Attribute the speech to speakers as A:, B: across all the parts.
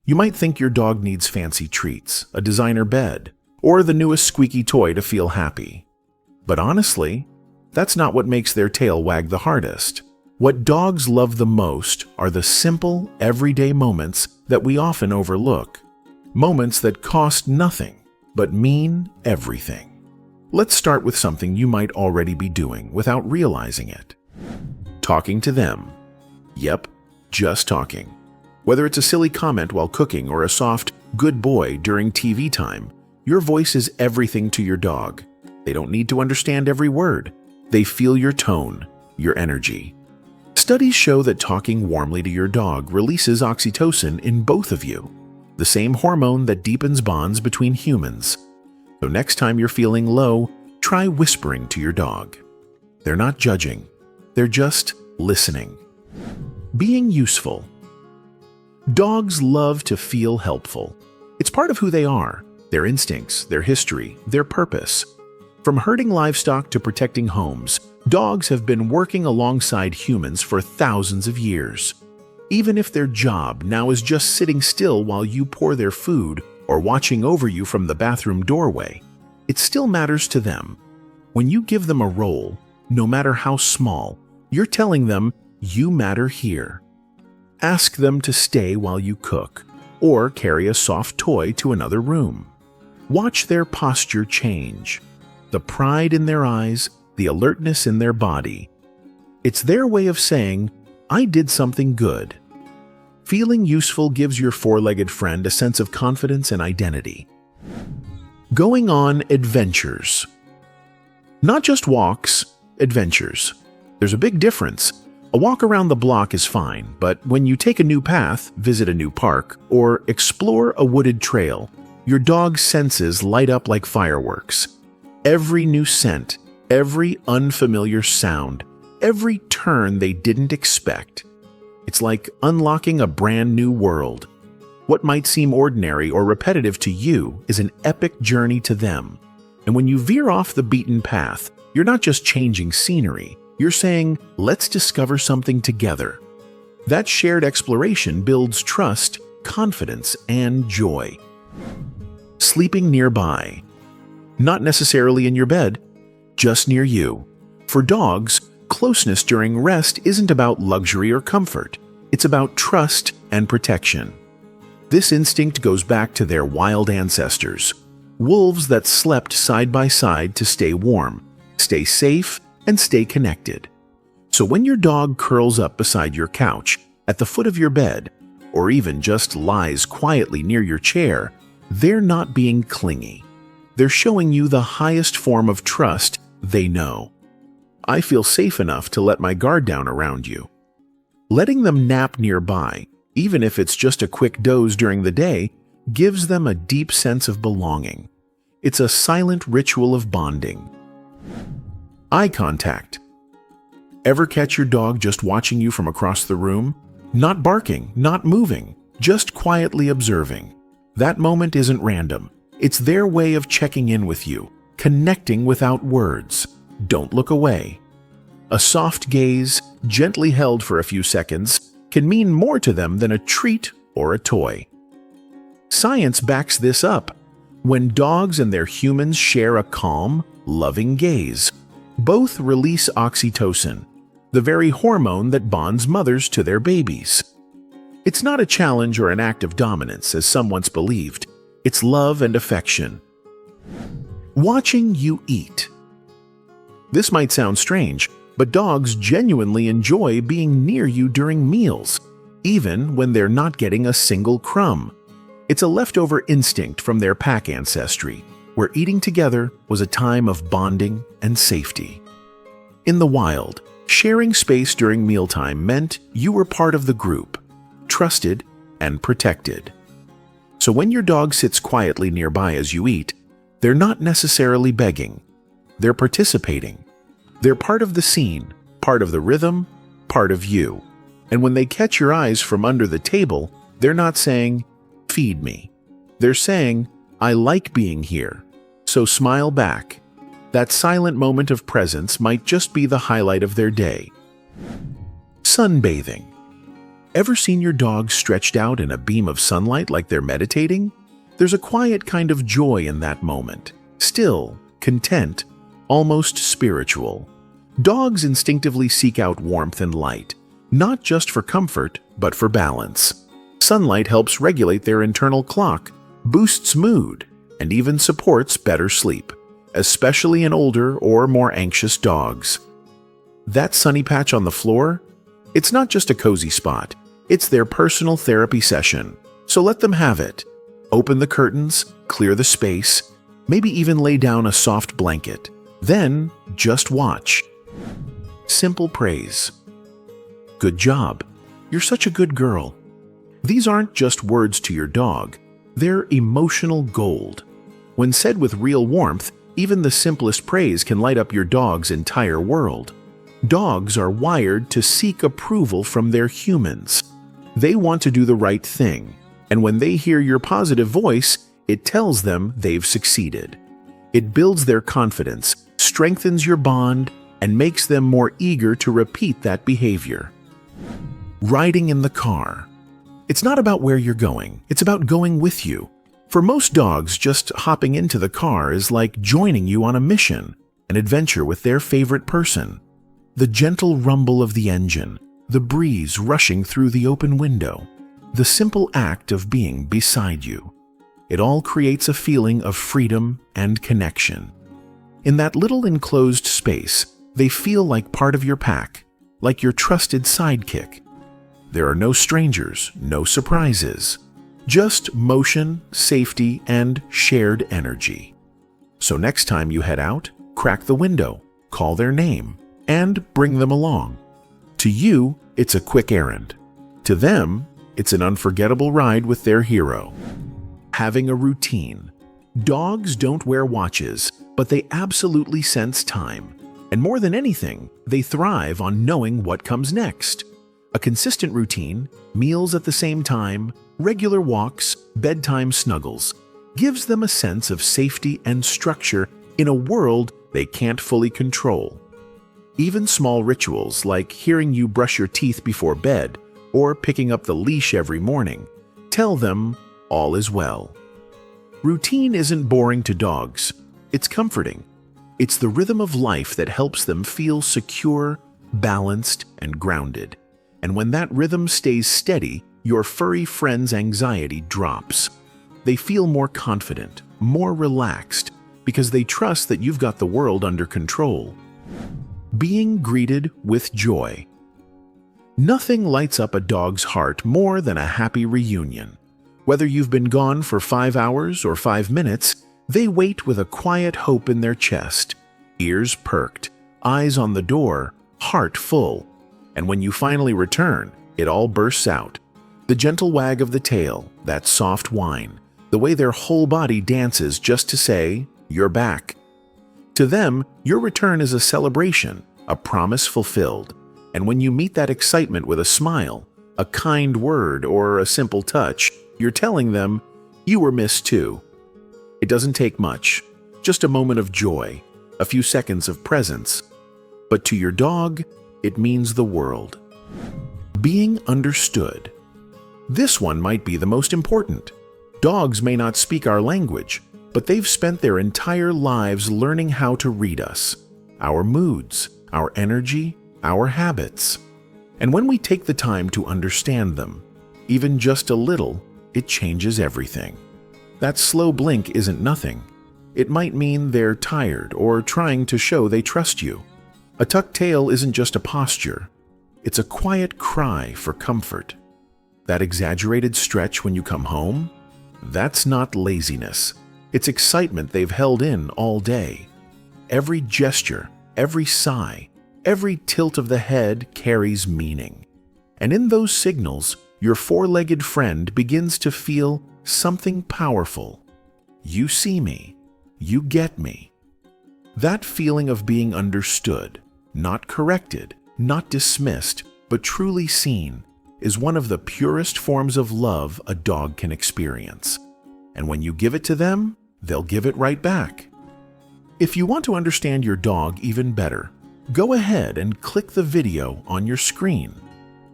A: You might think your dog needs fancy treats, a designer bed, or the newest squeaky toy to feel happy. But honestly, that's not what makes their tail wag the hardest. What dogs love the most are the simple, everyday moments that we often overlook. Moments that cost nothing, but mean everything. Let's start with something you might already be doing without realizing it. Talking to them. Yep, just talking. Whether it's a silly comment while cooking or a soft, good boy during TV time, your voice is everything to your dog. They don't need to understand every word. They feel your tone, your energy. Studies show that talking warmly to your dog releases oxytocin in both of you, the same hormone that deepens bonds between humans. So next time you're feeling low, try whispering to your dog. They're not judging. They're just listening. Being useful. Dogs love to feel helpful. It's part of who they are, their instincts, their history, their purpose. From herding livestock to protecting homes, dogs have been working alongside humans for thousands of years. Even if their job now is just sitting still while you pour their food or watching over you from the bathroom doorway, it still matters to them. When you give them a role, no matter how small, you're telling them you matter here. Ask them to stay while you cook, or carry a soft toy to another room. Watch their posture change. The pride in their eyes, the alertness in their body. It's their way of saying, I did something good. Feeling useful gives your four-legged friend a sense of confidence and identity. Going on adventures. Not just walks, adventures. There's a big difference. A walk around the block is fine, but when you take a new path, visit a new park, or explore a wooded trail, your dog's senses light up like fireworks. Every new scent, every unfamiliar sound, every turn they didn't expect. It's like unlocking a brand new world. What might seem ordinary or repetitive to you is an epic journey to them. And when you veer off the beaten path, you're not just changing scenery, you're saying, let's discover something together. That shared exploration builds trust, confidence, and joy. Sleeping nearby. Not necessarily in your bed, just near you. For dogs, closeness during rest isn't about luxury or comfort. It's about trust and protection. This instinct goes back to their wild ancestors, wolves that slept side by side to stay warm, stay safe, and stay connected. So when your dog curls up beside your couch, at the foot of your bed, or even just lies quietly near your chair, they're not being clingy. They're showing you the highest form of trust they know. I feel safe enough to let my guard down around you. Letting them nap nearby, even if it's just a quick doze during the day, gives them a deep sense of belonging. It's a silent ritual of bonding. Eye contact. Ever catch your dog just watching you from across the room? Not barking, not moving, just quietly observing. That moment isn't random. It's their way of checking in with you, connecting without words. Don't look away. A soft gaze, gently held for a few seconds, can mean more to them than a treat or a toy. Science backs this up. When dogs and their humans share a calm, loving gaze, both release oxytocin, the very hormone that bonds mothers to their babies. It's not a challenge or an act of dominance, as some once believed. It's love and affection. Watching you eat. This might sound strange, but dogs genuinely enjoy being near you during meals, even when they're not getting a single crumb. It's a leftover instinct from their pack ancestry, where eating together was a time of bonding and safety. In the wild, sharing space during mealtime meant you were part of the group, trusted and protected. So when your dog sits quietly nearby as you eat, they're not necessarily begging. They're participating. They're part of the scene, part of the rhythm, part of you. And when they catch your eyes from under the table, they're not saying, feed me. They're saying, I like being here, so smile back. That silent moment of presence might just be the highlight of their day. Sunbathing. Ever seen your dog stretched out in a beam of sunlight like they're meditating? There's a quiet kind of joy in that moment. Still, content, almost spiritual. Dogs instinctively seek out warmth and light, not just for comfort, but for balance. Sunlight helps regulate their internal clock, boosts mood, and even supports better sleep, especially in older or more anxious dogs. That sunny patch on the floor? It's not just a cozy spot, it's their personal therapy session, so let them have it. Open the curtains, clear the space, maybe even lay down a soft blanket. Then, just watch. Simple praise. Good job. You're such a good girl. These aren't just words to your dog, they're emotional gold. When said with real warmth, even the simplest praise can light up your dog's entire world. Dogs are wired to seek approval from their humans. They want to do the right thing, and when they hear your positive voice, it tells them they've succeeded. It builds their confidence, strengthens your bond, and makes them more eager to repeat that behavior. Riding in the car. It's not about where you're going, it's about going with you. For most dogs, just hopping into the car is like joining you on a mission, an adventure with their favorite person. The gentle rumble of the engine, the breeze rushing through the open window, the simple act of being beside you. It all creates a feeling of freedom and connection. In that little enclosed space, they feel like part of your pack, like your trusted sidekick. There are no strangers, no surprises, just motion, safety, and shared energy. So next time you head out, crack the window, call their name, and bring them along. To you, it's a quick errand. To them, it's an unforgettable ride with their hero. Having a routine. Dogs don't wear watches, but they absolutely sense time. And more than anything, they thrive on knowing what comes next. A consistent routine, meals at the same time, regular walks, bedtime snuggles, gives them a sense of safety and structure in a world they can't fully control. Even small rituals like hearing you brush your teeth before bed or picking up the leash every morning tell them all is well. Routine isn't boring to dogs, it's comforting. It's the rhythm of life that helps them feel secure, balanced, and grounded. And when that rhythm stays steady, your furry friend's anxiety drops. They feel more confident, more relaxed, because they trust that you've got the world under control. Being greeted with joy. Nothing lights up a dog's heart more than a happy reunion. Whether you've been gone for 5 hours or 5 minutes, they wait with a quiet hope in their chest, ears perked, eyes on the door, heart full. And when you finally return, it all bursts out. The gentle wag of the tail, that soft whine, the way their whole body dances just to say, "You're back." To them, your return is a celebration, a promise fulfilled. And when you meet that excitement with a smile, a kind word, or a simple touch, you're telling them, you were missed too. It doesn't take much, just a moment of joy, a few seconds of presence. But to your dog, it means the world. Being understood. This one might be the most important. Dogs may not speak our language, but they've spent their entire lives learning how to read us, our moods, our energy, our habits. And when we take the time to understand them, even just a little, it changes everything. That slow blink isn't nothing. It might mean they're tired or trying to show they trust you. A tucked tail isn't just a posture. It's a quiet cry for comfort. That exaggerated stretch when you come home? That's not laziness. It's excitement they've held in all day. Every gesture, every sigh, every tilt of the head carries meaning. And in those signals, your four-legged friend begins to feel something powerful. You see me. You get me. That feeling of being understood, not corrected, not dismissed, but truly seen, is one of the purest forms of love a dog can experience. And when you give it to them, they'll give it right back. If you want to understand your dog even better, go ahead and click the video on your screen.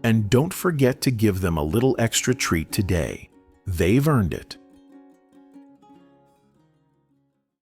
A: And don't forget to give them a little extra treat today. They've earned it.